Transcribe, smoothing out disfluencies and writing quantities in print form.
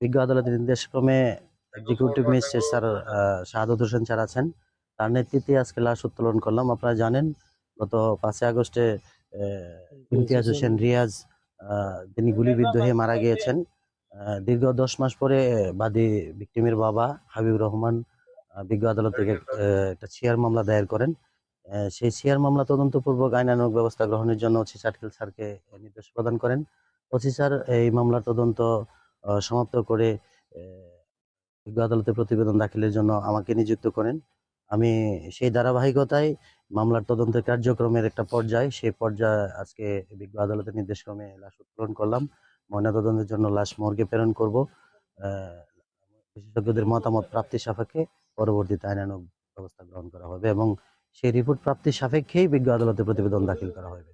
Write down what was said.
বিজ্ঞ আদালতের নির্দেশক্রমে executive magistrate sir শাহাদত Hossain sir আছেন, তার নেতৃত্বে আজকে লাশ উত্তোলন করলাম। আপনারা জানেন গত 5ই আগস্টে ইমতিয়াজ হোসেন রিয়াজ তিনি গুলিবিদ্ধ হয়ে মারা গিয়েছেন। দীর্ঘ 10 মাস পরে বাদী ভিকটিমের বাবা হাবিবুর রহমান বিজ্ঞ আদালত থেকে একটা ছিয়ার মামলা দায়ের করেন। সেই ছিয়ার মামলা তদন্তপূর্বক আইনানুগ ব্যবস্থা গ্রহণের জন্য ওসি সার্কেল স্যারকে নির্দেশ প্রদান করেন। ওসি স্যার এই মামলার তদন্ত সমাপ্ত করে বিজ্ঞ আদালতে প্রতিবেদন দাখিলের জন্য আমাকে নিযুক্ত করেন। আমি সেই ধারাবাহিকতায় মামলার তদন্তের কার্যক্রমের একটা পর্যায়, সেই পর্যায়ে আজকে বিজ্ঞ আদালতের নির্দেশক্রমে লাশ উত্তোলন করলাম। ময়নাতদন্তের জন্য লাশ মর্গে প্রেরণ করব। বিশেষজ্ঞদের মতামত প্রাপ্তি সাপেক্ষে পরবর্তীতে আইনানুগ ব্যবস্থা গ্রহণ করা হবে এবং সেই রিপোর্ট প্রাপ্তির সাপেক্ষেই বিজ্ঞ আদালতে প্রতিবেদন দাখিল করা হবে।